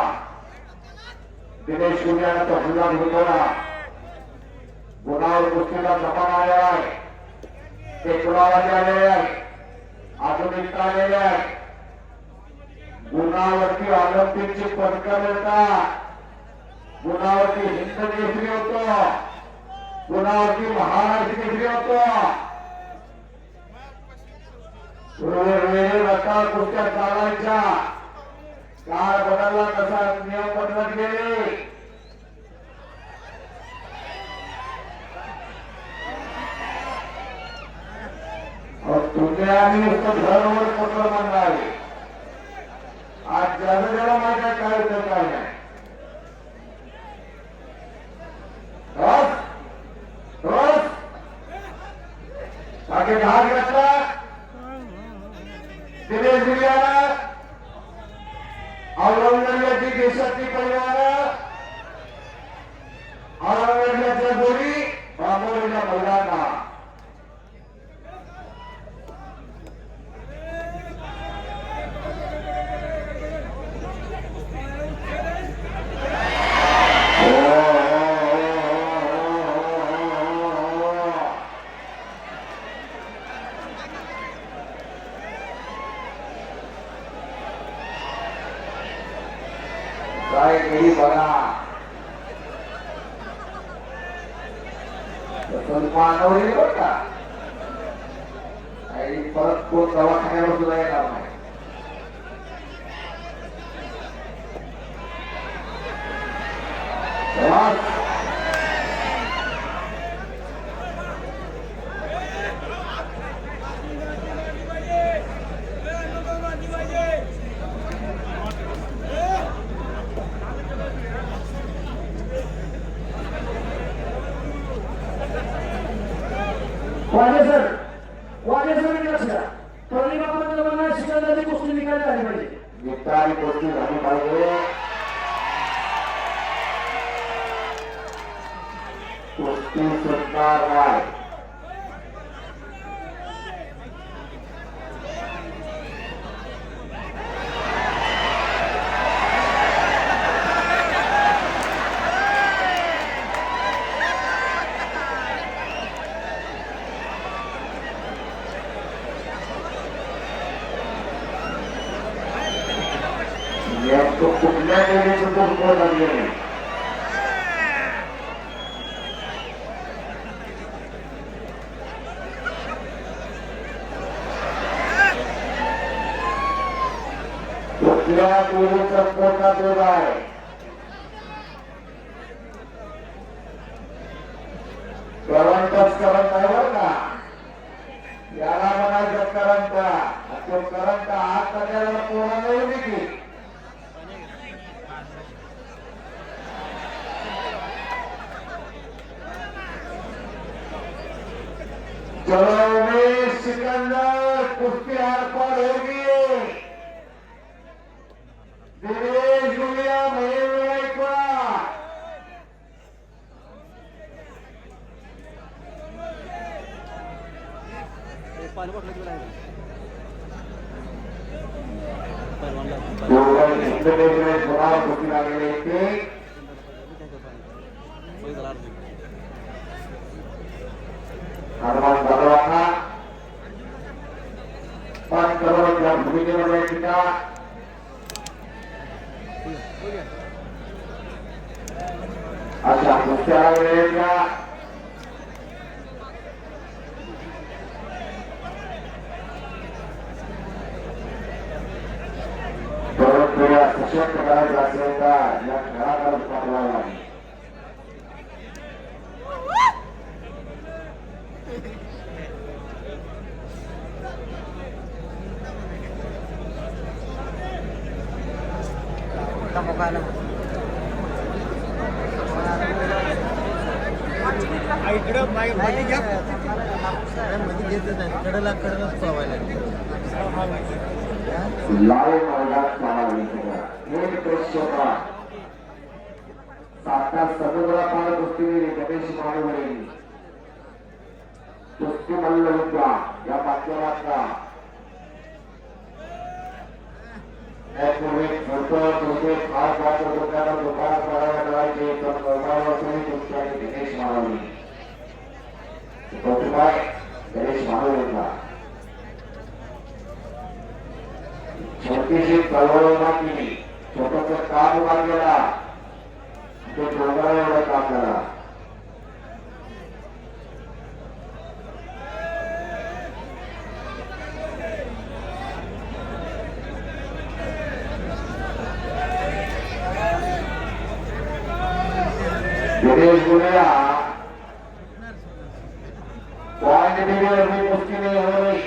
दिनेश गुन्ह्याचा हल्ला भूतोडा गुणावर कुस्तीला जमा आलेला आहे ते कुणावाले आलेले आहे आधुनिकता आलेले आहे गुणावरती ऑलिम्पिकची पदकं मिळतात गुणावरती हिंद केसरी होतो गुणावरती महाराष्ट्र केसरी होतो रका कुस्त्या चालायच्या काळ बदलला तसा नियम बदलत गेले तुम्ही आम्ही नुसतं घरवर पत्र म्हणणार आज ज्याला माझ्या काय होतं काय नाही बाकी भाग घेतला दिनेश गुन्ह्याला औरंगाबादची देशातली परिवार औरंगाबादच्या गोरी बांबोलीच्या महिलांना काय गेली बघा तसं मानव येईल बरं का आणि परत कोण दवाखान्यावर सुद्धा येणार नाही. वाजे सर लक्ष द्या. तरुणीबाबत म्हणणं शिकवण्याची गोष्टी निकाली झाली पाहिजे. निकाली गोष्टी झाली पाहिजे. गोष्टी सुटणार नाही. कुठल्या देवीचं दुर्बळ लागले नाही. कुठल्या देवीचं पोटा देव आहे. करंटच करंट आहे बरं का. याला म्हणायचं करंट. तो करंट हात करायला कोणा नाही की चलो उमेश सिकंदर कुश्ती आर-पार होगी. दिनेश गुड़िया महेंद्र गायकवाड कुस्ती लागलेले ते हनुमान जाधवांना 5 करोड या भूमिकेमध्ये टीका. अशा कुस्त्या लागलेल्या परंतु सशक्त करायचं असेल तर या घराकडे पाठवावं लागेल. लाल मैदान साक्षात समुद्रापार कुस्ती गणेश मानवरे कुस्ती मल्ल होत्या या माध्यमातला खास वापर लोकांना दुकानात करायला करायचे तर कुस्ती आणि गणेश मानवरे कौतुकाय गणेश मानवरेला छोटीशी कळवळा केली. छोटस काम उभा केला. तो डोंगरा एवढं काम झाला. दिनेश गुड़िया पॉइंट डिलीवर भी मुश्किल नहीं हो रही.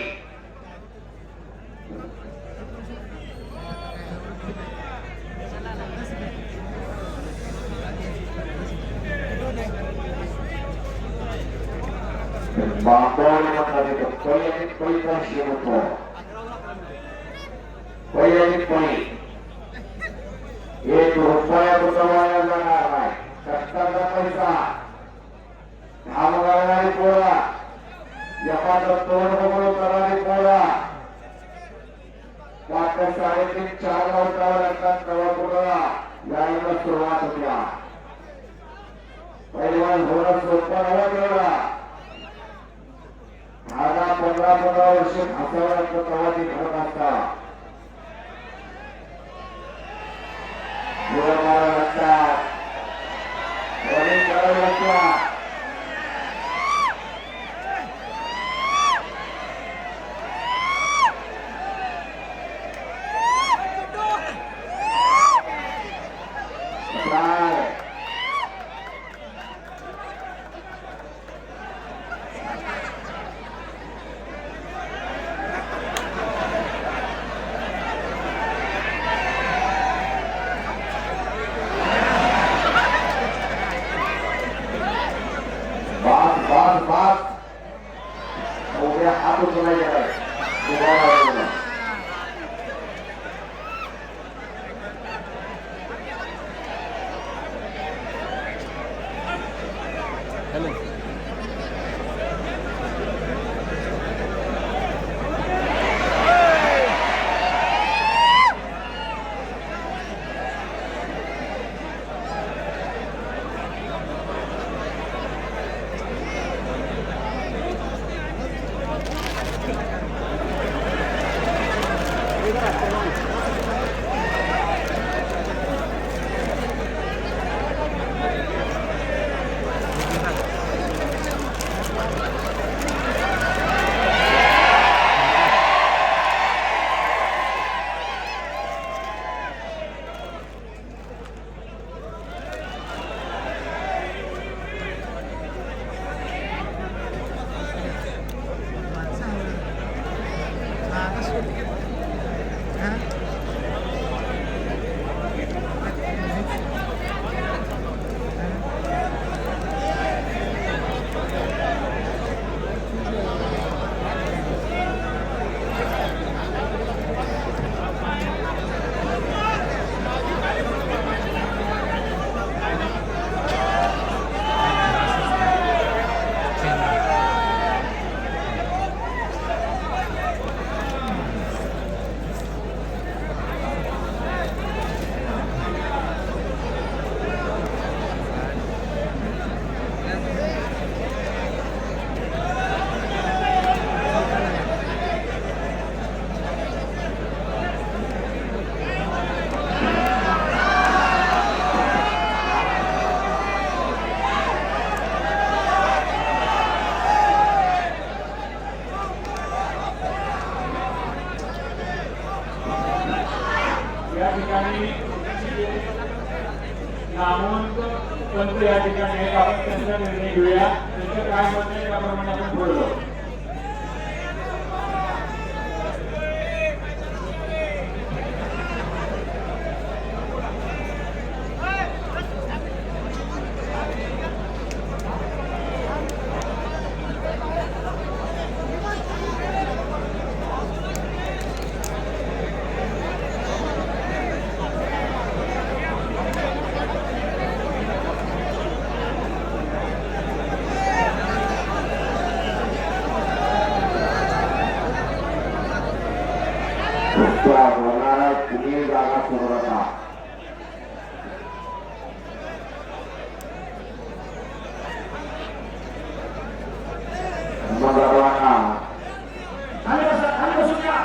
बांबोली मतलब कोई का शेवट हो कोई एक रुपया बुटवाया जाणार नाही. कष्टाचा पैसा घाम गाळणारी पोरा एखादं तोंड बघून करणारी पोरा त्यात 3.5-4 वर्षावर लागतात तेव्हा पोरा यायला सुरुवात होत्या. पहिलवान होणं सोपं नव्हतं तेवढा. 10-15 वर्ष घासावं लागतं तेव्हा ती घडत असतात. लागतात रनिंग करावं लागतात. या ठिकाणी नामवंत पंच या ठिकाणी आहेत. आपण त्यांचा निर्णय घेऊया. त्यांचं काय मत आहे त्याप्रमाणे आपण पुढे जाऊ. होणारा कुणी जागा सोडवता सर्वांना खाली बसून घ्या.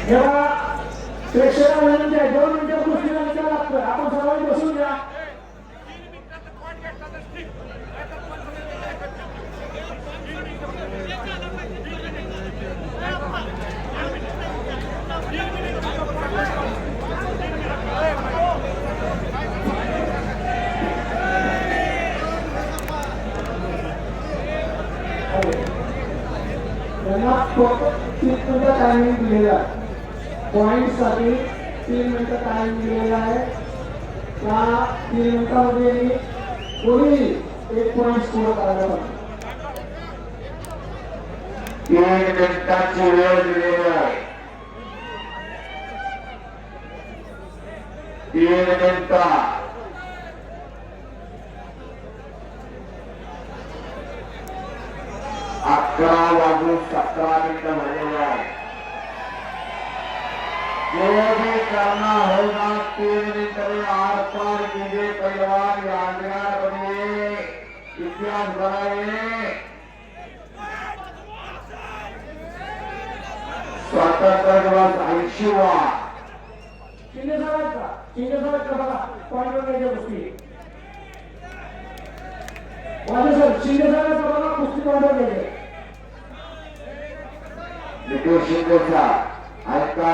जेव्हा प्रेक्षकांना विनंती आहे, 2 मिनिटं कुस्तीला निकाल लागतोय. आपण सर्वांनी बसून घ्या. त्यांना फक्त 3 मिनिटं टायमिंग दिलेला आहे. पॉईंटसाठी 3 मिनिटं टाइम दिलेला आहे. त्या 3 मिनिटांमध्ये कोणी 1 पॉईंट स्कोर करायला पाहिजे. 3 मिनिटांची वेळ दिलेली आहे. 3 मिनिटं 11:17 झालेले आहे. जो भी करना होगा 3 मिनट में आर पार कीजिए. पहलवान यादगार बनिए, इतिहास बनाइए. स्वातंत्र्य दिवस 80वा. शिंदे साहेब का बघा पॉईंटवर घ्यायच्या गोष्टी. वाजे सर शिंदे साहेब तुम्हाला कुस्ती काढून द्यायचे नितीश शिंदेचा ऐका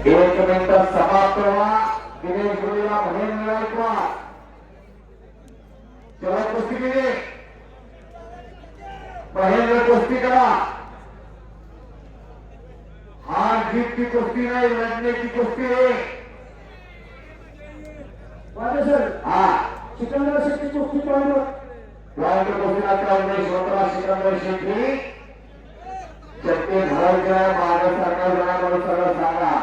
एक मिनिट समाप्त व्हा दिनेश गुरुला महेंद्र गायकवाड चला कुस्ती केली महेंद्र कुस्ती करा हार जीत की कुस्ती नहीं लड़ने की कुस्ती है वाजे सर हाँ सिकंदर शेट्टी कुस्ती काढून पॉइंट कुस्ती आता उमेश होता सिकंदर शेट्टी चक्के भरायचे मार्ग सरकार जरा म्हणून सगळं सांगा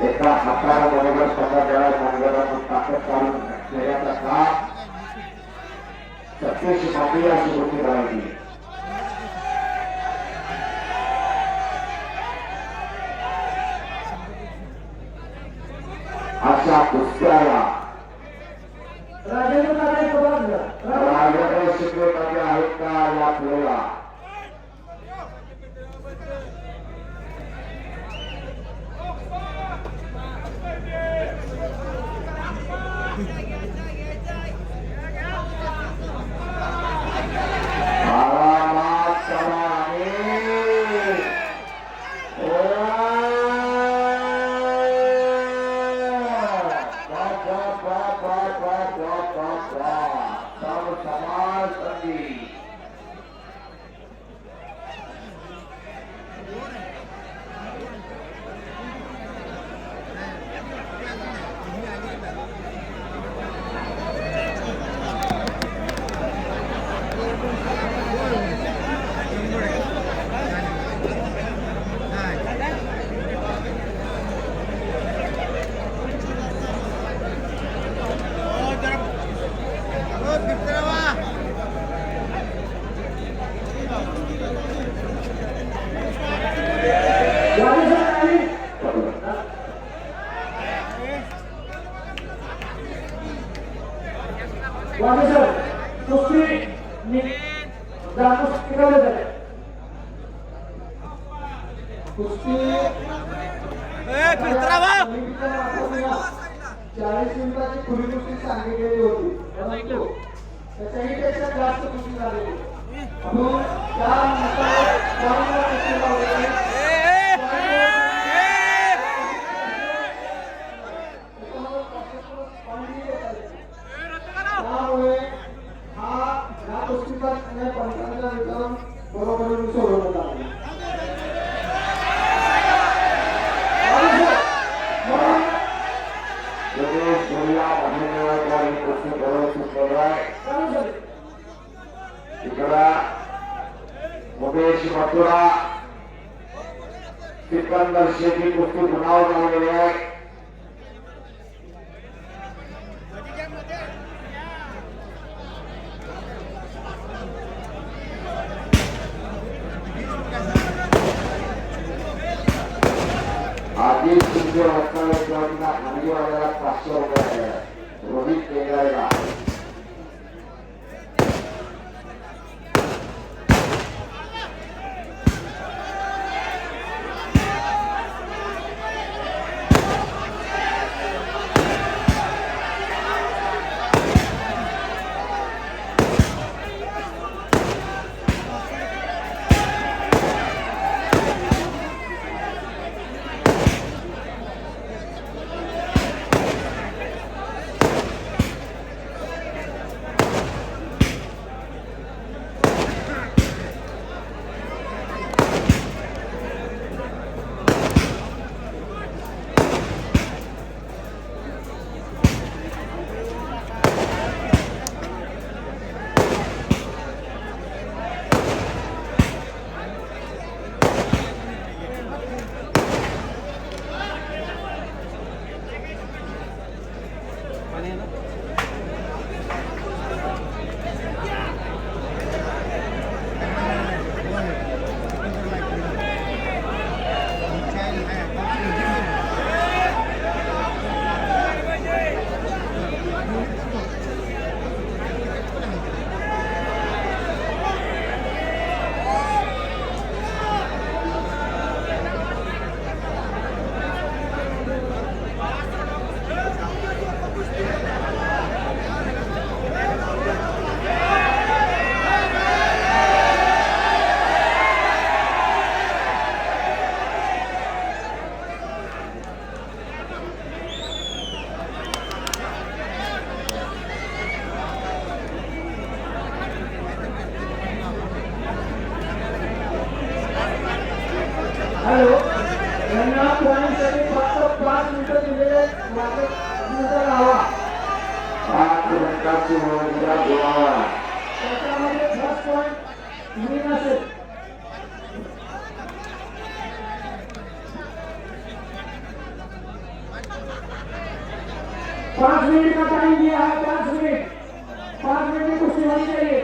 एका हाताला बरोबर सगळ्या वेळा मार्गाला ताकद काढून चेहऱ्याचा काप सत्तेची पातळी अशी होती राहिली अशा कुस्त्याला राजेंद्र नारायण पवार राजेंद्र शिकवताचे आहेत का या खेळाला वाजे सर कुस्ती जाणून शिकवले जाते कुस्ती 40 मिनिटाची खुली कुस्ती सांगितलेली होती परंतु त्याच्याही पेक्षा जास्त कुस्ती झालेली म्हणून त्या कुस्ती लावलेली त्यामुळे हा गोष्टीचा पंचांचा विचार बरोबरीने सोडवण्यात आला मुकेश मथुरा सिकंदर शेट्टी कुस्ती बनाव झालेली आहे आधी तुमचे रत्नाला खालीवाल्याला 500 रुपये आहे रोहित केंद्राला नंतर हवा 5 मिनिटाची वेळ दिला. त्याच्यामध्ये फर्स्ट पॉईंट ग्रीन असेल. पाँच मिनट का टाइम दिया है. 5 मिनट में कुश्ती होनी चाहिए.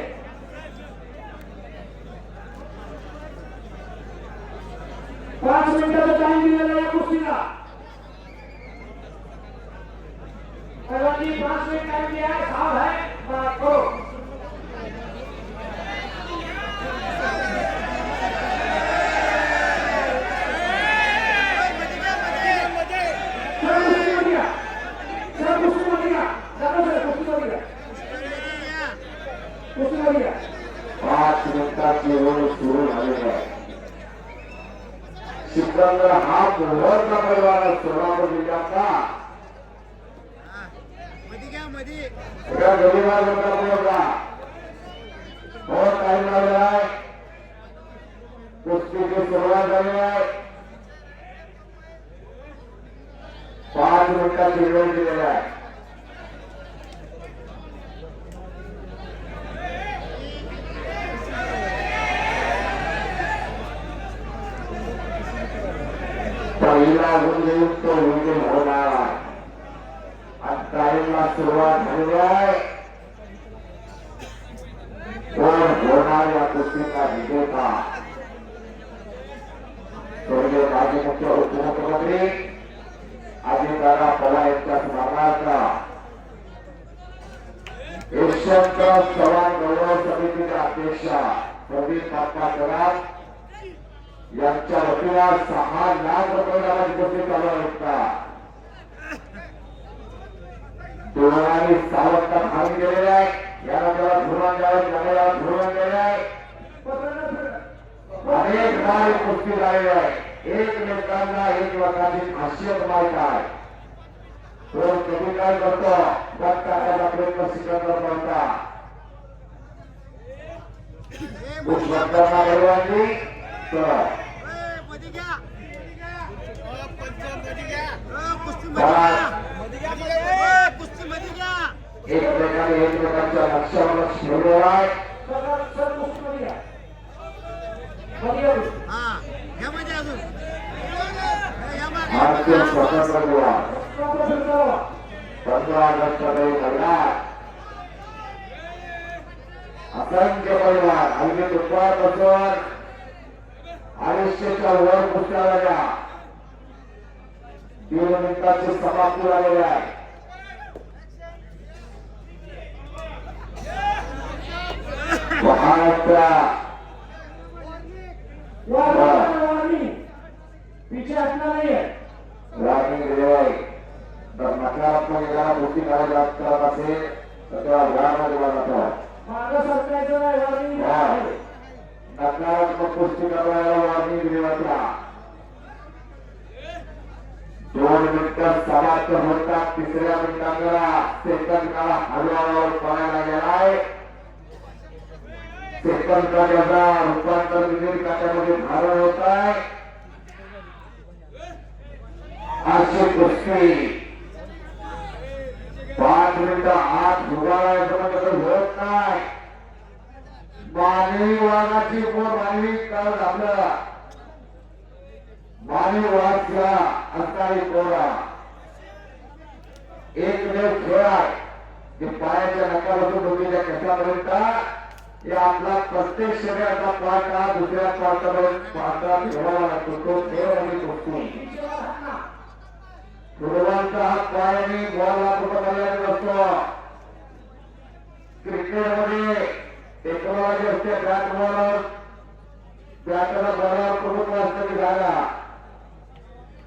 पाँच मिनिटाचा टाइम दिलेला आहे कुस्तीला. पहलवानी 5 मिनट टाइम दिया है. साफ है करो. पाच मिनिटाची वेळ सुरू झालेली आहे. सिकंदर हा गोवरचा पैलवान सोलापूर जिल्ह्याचा सगळ्या गरीबार होता. बहुत टाइम लागलेला आहे. कुस्तीची सुरुवात झाली आहे. 5 मिनिटाची वेळ दिलेली आहे. पहिला गुंतवणूक तो विजय होणार. आज टाइमला सुरुवात झाली आहे. कोण होणार या कुस्तीचा विजेता? स्वर्गीय माजी मुख्य उपमुख्यमंत्री अजितदादा पवार यांच्या स्मरणार्थ यशवंत चव्हाण गौरव समितीचे अध्यक्ष प्रदीप बाप्पा कराड यांच्या वतीला 6 लाख रुपये कुस्ती चालू आहे. दोघांनी सावध खाली गेलेले आहे. याला त्याला धुरण द्यावे, त्याला धुरण गेले आहे. अनेक बार कुस्ती झालेली आहे. एकमेकांना एकमेकांची खासियत माहित आहे. तो कधी काय करतो त्यात टाकायचा प्रयत्न सिकंदर करता. एकमेकांनी एकमेकांच्या लक्षावर लक्ष ठेवलेलं आहे. भारतीय स्वतंत्र दिवस 15 ऑगस्ट रोजी झाला. असंख्य परिवार अगदी दुपारपासून 250च्या वर कुस्त्या झाल्या. 3 मिनिटाची समाप्ती झालेली आहे. महाराष्ट्र पीछे हटना नहीं है. वार्निंग दिली आहे. तर नकारात्मक एखादा गोष्टी करायला करत असेल तर तेव्हा घरामध्ये दिला जातो. मागं सरकायचं नाही. वार्निंग आहे. नकारात्मक गोष्टी करायला वार्निंग दिली जाते. 2 मिनिटं समाप्त होतात. 3ऱ्या मिनिटाला सेकंद काळ हलवावर पळायला गेलाय. सेकंद काळाचा रूपांतर विजयी काट्यामध्ये धारण होत आहे. अशी कुस्ती 5 मिनिटं आत उभारायचं होत नाही. मानवी वाघाची मानवी काळ झालं. मानवी वाघ असणारी कोरा एकमेव खेळ आहे. ते पायाच्या नकारातून डोक्याच्या कशापर्यंत हे आपला प्रत्येक शरीराचा पाठ दुसऱ्या पाठात ठेवावा लागतो. तो खेळ आणि कुस्ती. फुटबॉलचा हा पायाने बॉल वापरला असतो. क्रिकेटमध्ये टेक्नॉलॉजी असते. बॅटला बॉलवर प्रमुख असते जागा.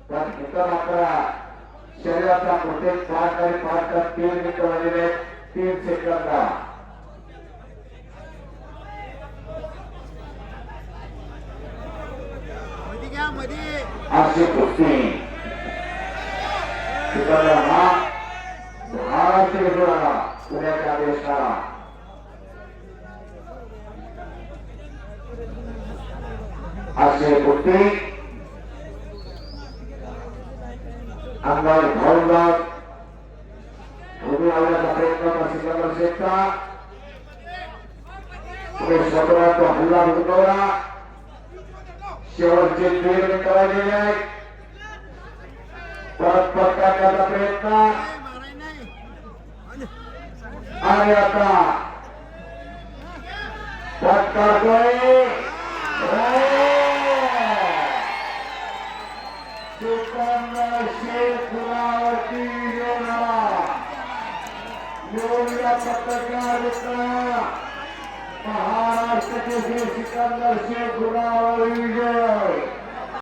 पण इतर आपला शरीराचा प्रत्येक पाठ आणि पाठात 3 मिनिटं झालेले 3 सेकंद. अशी कुस्ती हा महाराष्ट्र विरोधाला पुण्याच्या देशाला असे कुस्ती अंगावर भाऊदास ते स्वतःचा हल्ला भुकवला. शेवटचे 3 मिनिटं राहिलेले आहेत. परत पटकावण्याचा प्रयत्न आणि आता पटकावतोय. सिकंदर शेख गुणावरती विजय झाला. येऊया पत्रकार महाराष्ट्र केसरी सिकंदर शेख गुणावर विजय.